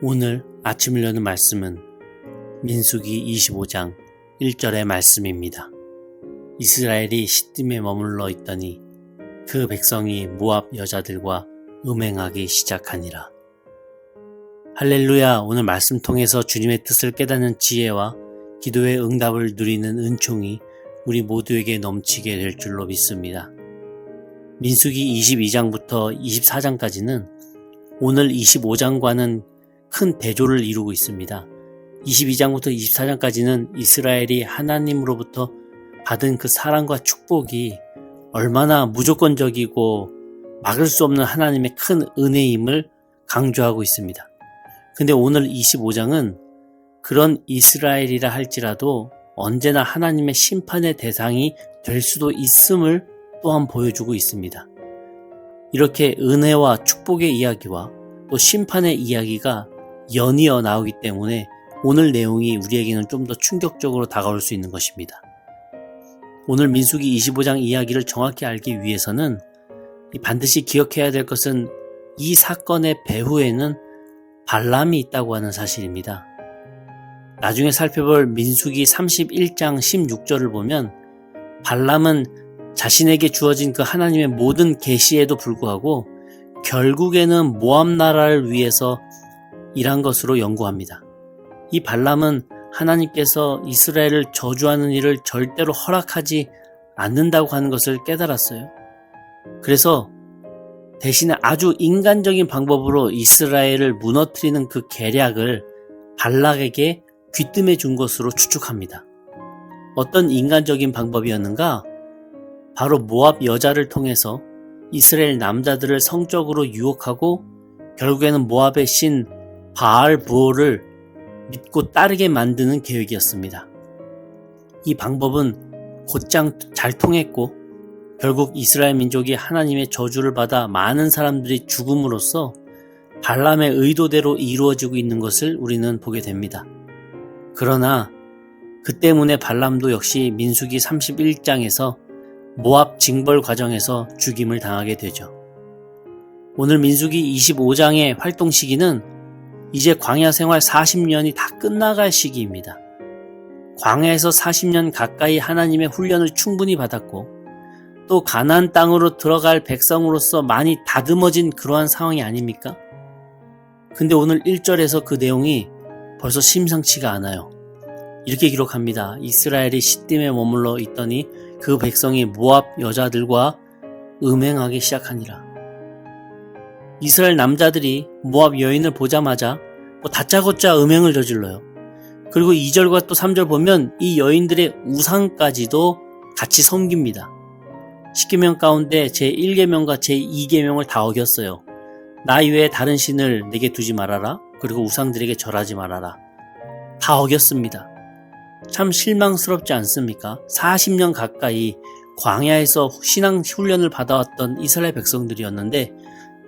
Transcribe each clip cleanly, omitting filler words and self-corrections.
오늘 아침을 여는 말씀은 민수기 25장 1절의 말씀입니다. 이스라엘이 시딤에 머물러 있더니 그 백성이 모압 여자들과 음행하기 시작하니라. 할렐루야. 오늘 말씀 통해서 주님의 뜻을 깨닫는 지혜와 기도의 응답을 누리는 은총이 우리 모두에게 넘치게 될 줄로 믿습니다. 민수기 22장부터 24장까지는 오늘 25장과는 큰 대조를 이루고 있습니다. 22장부터 24장까지는 이스라엘이 하나님으로부터 받은 그 사랑과 축복이 얼마나 무조건적이고 막을 수 없는 하나님의 큰 은혜임을 강조하고 있습니다. 근데 오늘 25장은 그런 이스라엘이라 할지라도 언제나 하나님의 심판의 대상이 될 수도 있음을 또한 보여주고 있습니다. 이렇게 은혜와 축복의 이야기와 또 심판의 이야기가 연이어 나오기 때문에 오늘 내용이 우리에게는 좀 더 충격적으로 다가올 수 있는 것입니다. 오늘 민수기 25장 이야기를 정확히 알기 위해서는 반드시 기억해야 될 것은 이 사건의 배후에는 발람이 있다고 하는 사실입니다. 나중에 살펴볼 민수기 31장 16절을 보면 발람은 자신에게 주어진 그 하나님의 모든 계시에도 불구하고 결국에는 모압 나라를 위해서 일한 것으로 연구합니다. 이 발람은 하나님께서 이스라엘을 저주하는 일을 절대로 허락하지 않는다고 하는 것을 깨달았어요. 그래서 대신에 아주 인간적인 방법으로 이스라엘을 무너뜨리는 그 계략을 발락에게 귀뜸해 준 것으로 추측합니다. 어떤 인간적인 방법이었는가? 바로 모압 여자를 통해서 이스라엘 남자들을 성적으로 유혹하고 결국에는 모압의 신 바알브올을 믿고 따르게 만드는 계획이었습니다. 이 방법은 곧장 잘 통했고 결국 이스라엘 민족이 하나님의 저주를 받아 많은 사람들이 죽음으로써 발람의 의도대로 이루어지고 있는 것을 우리는 보게 됩니다. 그러나 그 때문에 발람도 역시 민수기 31장에서 모압 징벌 과정에서 죽임을 당하게 되죠. 오늘 민수기 25장의 활동 시기는 이제 광야 생활 40년이 다 끝나갈 시기입니다. 광야에서 40년 가까이 하나님의 훈련을 충분히 받았고 또 가나안 땅으로 들어갈 백성으로서 많이 다듬어진 그러한 상황이 아닙니까? 근데 오늘 1절에서 그 내용이 벌써 심상치가 않아요. 이렇게 기록합니다. 이스라엘이 시딤에 머물러 있더니 그 백성이 모압 여자들과 음행하기 시작하니라. 이스라엘 남자들이 모압 여인을 보자마자 다짜고짜 음행을 저질러요. 그리고 2절과 또 3절 보면 이 여인들의 우상까지도 같이 섬깁니다. 10계명 가운데 제1계명과 제2계명을 다 어겼어요. 나 이외에 다른 신을 내게 두지 말아라. 그리고 우상들에게 절하지 말아라. 다 어겼습니다. 참 실망스럽지 않습니까? 40년 가까이 광야에서 신앙 훈련을 받아왔던 이스라엘 백성들이었는데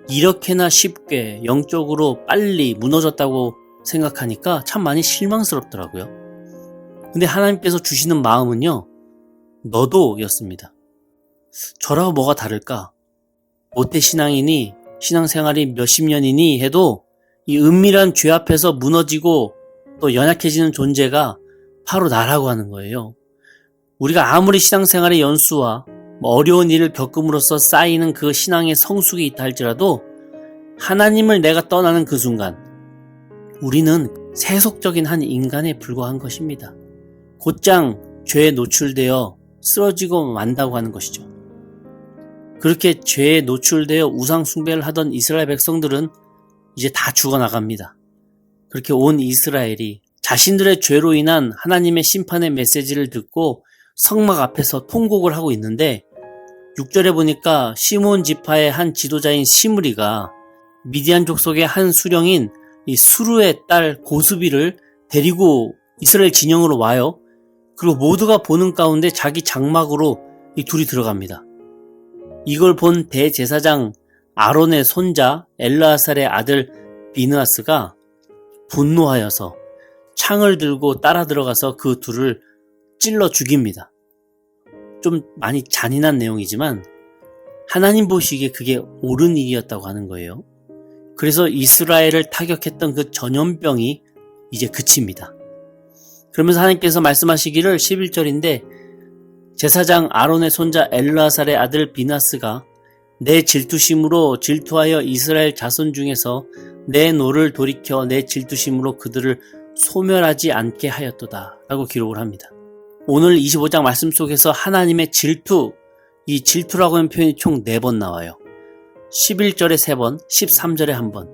이렇게나 쉽게 영적으로 빨리 무너졌다고 생각하니까 참 많이 실망스럽더라고요. 근데 하나님께서 주시는 마음은요, 너도 였습니다. 저라고 뭐가 다를까? 모태 신앙이니 신앙생활이 몇십 년이니 해도 이 은밀한 죄 앞에서 무너지고 또 연약해지는 존재가 바로 나라고 하는 거예요. 우리가 아무리 신앙생활의 연수와 어려운 일을 겪음으로써 쌓이는 그 신앙의 성숙이 있다 할지라도 하나님을 내가 떠나는 그 순간 우리는 세속적인 한 인간에 불과한 것입니다. 곧장 죄에 노출되어 쓰러지고 만다고 하는 것이죠. 그렇게 죄에 노출되어 우상 숭배를 하던 이스라엘 백성들은 이제 다 죽어나갑니다. 그렇게 온 이스라엘이 자신들의 죄로 인한 하나님의 심판의 메시지를 듣고 성막 앞에서 통곡을 하고 있는데 6절에 보니까 시므온 지파의 한 지도자인 시므리가 미디안 족속의 한 수령인 이 수루의 딸 고스비를 데리고 이스라엘 진영으로 와요. 그리고 모두가 보는 가운데 자기 장막으로 이 둘이 들어갑니다. 이걸 본 대제사장 아론의 손자 엘르아살의 아들 비느하스가 분노하여서 창을 들고 따라 들어가서 그 둘을 찔러 죽입니다. 좀 많이 잔인한 내용이지만 하나님 보시기에 그게 옳은 일이었다고 하는 거예요. 그래서 이스라엘을 타격했던 그 전염병이 이제 그칩니다. 그러면서 하나님께서 말씀하시기를 11절인데 제사장 아론의 손자 엘르아살의 아들 비나스가 내 질투심으로 질투하여 이스라엘 자손 중에서 내 노를 돌이켜 내 질투심으로 그들을 소멸하지 않게 하였도다 라고 기록을 합니다. 오늘 25장 말씀 속에서 하나님의 질투, 이 질투라고 하는 표현이 총 4번 나와요. 11절에 3번, 13절에 1번.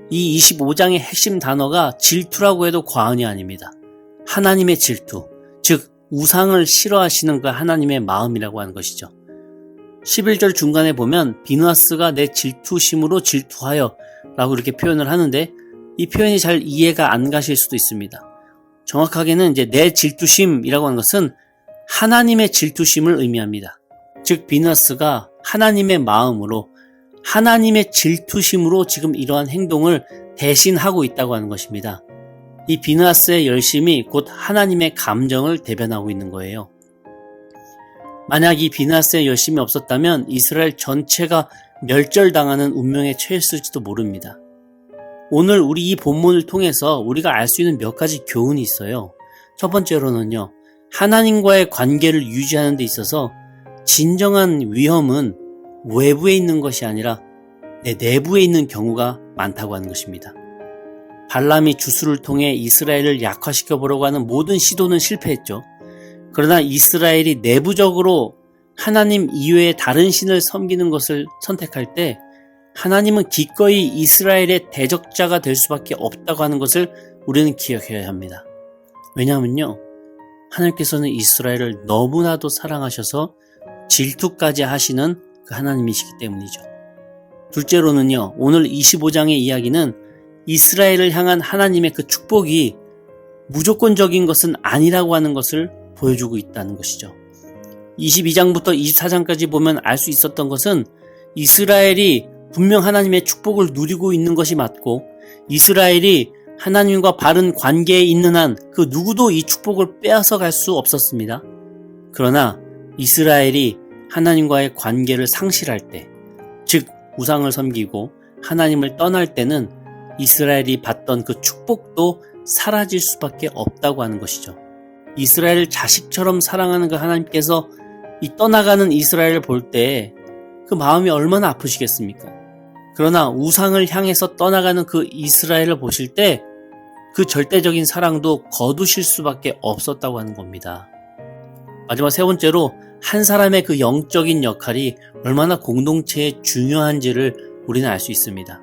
이 25장의 핵심 단어가 질투라고 해도 과언이 아닙니다. 하나님의 질투, 즉 우상을 싫어하시는 그 하나님의 마음이라고 하는 것이죠. 11절 중간에 보면 비느하스가 내 질투심으로 질투하여 라고 이렇게 표현을 하는데 이 표현이 잘 이해가 안 가실 수도 있습니다. 정확하게는 이제 내 질투심이라고 하는 것은 하나님의 질투심을 의미합니다. 즉 비느하스가 하나님의 마음으로 하나님의 질투심으로 지금 이러한 행동을 대신하고 있다고 하는 것입니다. 이 비느하스의 열심이 곧 하나님의 감정을 대변하고 있는 거예요. 만약 이 비느하스의 열심이 없었다면 이스라엘 전체가 멸절당하는 운명에 처했을지도 모릅니다. 오늘 우리 이 본문을 통해서 우리가 알 수 있는 몇 가지 교훈이 있어요. 첫 번째로는요, 하나님과의 관계를 유지하는 데 있어서 진정한 위험은 외부에 있는 것이 아니라 내 내부에 있는 경우가 많다고 하는 것입니다. 발람이 주수를 통해 이스라엘을 약화시켜 보려고 하는 모든 시도는 실패했죠. 그러나 이스라엘이 내부적으로 하나님 이외의 다른 신을 섬기는 것을 선택할 때 하나님은 기꺼이 이스라엘의 대적자가 될 수밖에 없다고 하는 것을 우리는 기억해야 합니다. 왜냐하면요, 하나님께서는 이스라엘을 너무나도 사랑하셔서 질투까지 하시는 그 하나님이시기 때문이죠. 둘째로는요, 오늘 25장의 이야기는 이스라엘을 향한 하나님의 그 축복이 무조건적인 것은 아니라고 하는 것을 보여주고 있다는 것이죠. 22장부터 24장까지 보면 알 수 있었던 것은 이스라엘이 분명 하나님의 축복을 누리고 있는 것이 맞고 이스라엘이 하나님과 바른 관계에 있는 한 그 누구도 이 축복을 빼앗아 갈 수 없었습니다. 그러나 이스라엘이 하나님과의 관계를 상실할 때, 즉 우상을 섬기고 하나님을 떠날 때는 이스라엘이 받던 그 축복도 사라질 수밖에 없다고 하는 것이죠. 이스라엘을 자식처럼 사랑하는 그 하나님께서 이 떠나가는 이스라엘을 볼 때 그 마음이 얼마나 아프시겠습니까? 그러나 우상을 향해서 떠나가는 그 이스라엘을 보실 때 그 절대적인 사랑도 거두실 수밖에 없었다고 하는 겁니다. 마지막 세 번째로 한 사람의 그 영적인 역할이 얼마나 공동체에 중요한지를 우리는 알 수 있습니다.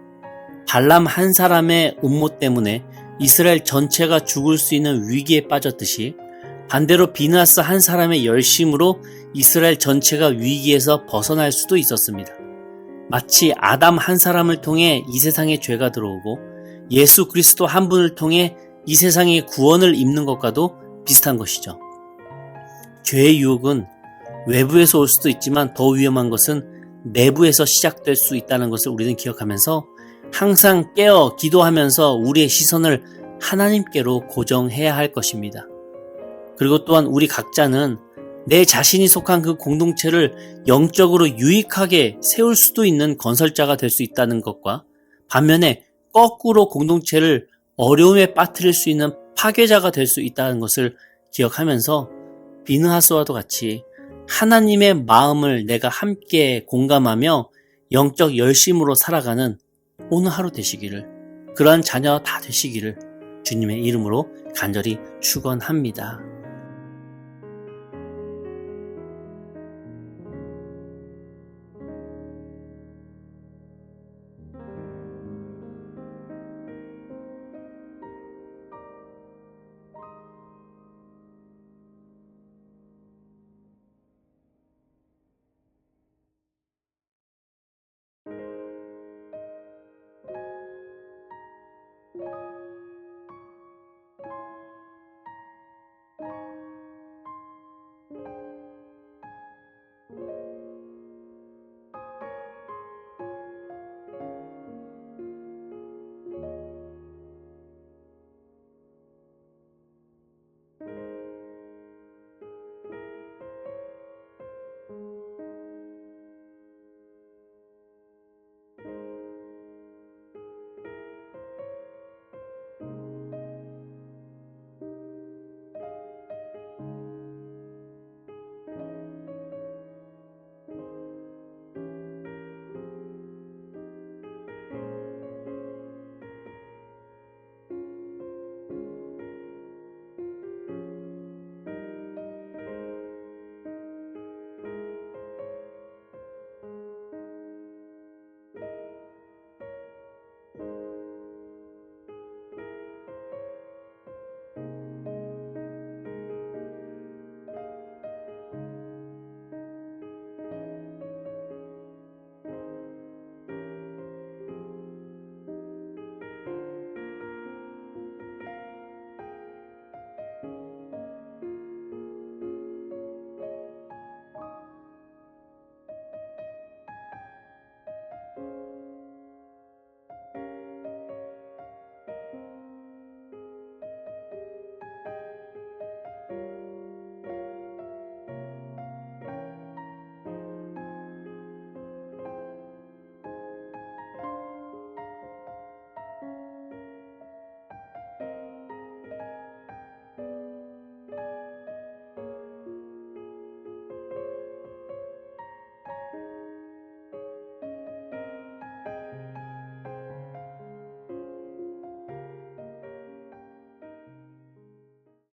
발람 한 사람의 음모 때문에 이스라엘 전체가 죽을 수 있는 위기에 빠졌듯이 반대로 비느하스 한 사람의 열심으로 이스라엘 전체가 위기에서 벗어날 수도 있었습니다. 마치 아담 한 사람을 통해 이 세상에 죄가 들어오고 예수 그리스도 한 분을 통해 이 세상에 구원을 입는 것과도 비슷한 것이죠. 죄의 유혹은 외부에서 올 수도 있지만 더 위험한 것은 내부에서 시작될 수 있다는 것을 우리는 기억하면서 항상 깨어 기도하면서 우리의 시선을 하나님께로 고정해야 할 것입니다. 그리고 또한 우리 각자는 내 자신이 속한 그 공동체를 영적으로 유익하게 세울 수도 있는 건설자가 될 수 있다는 것과 반면에 거꾸로 공동체를 어려움에 빠뜨릴 수 있는 파괴자가 될 수 있다는 것을 기억하면서 비느하스와도 같이 하나님의 마음을 내가 함께 공감하며 영적 열심으로 살아가는 오늘 하루 되시기를, 그러한 자녀 다 되시기를 주님의 이름으로 간절히 축원합니다.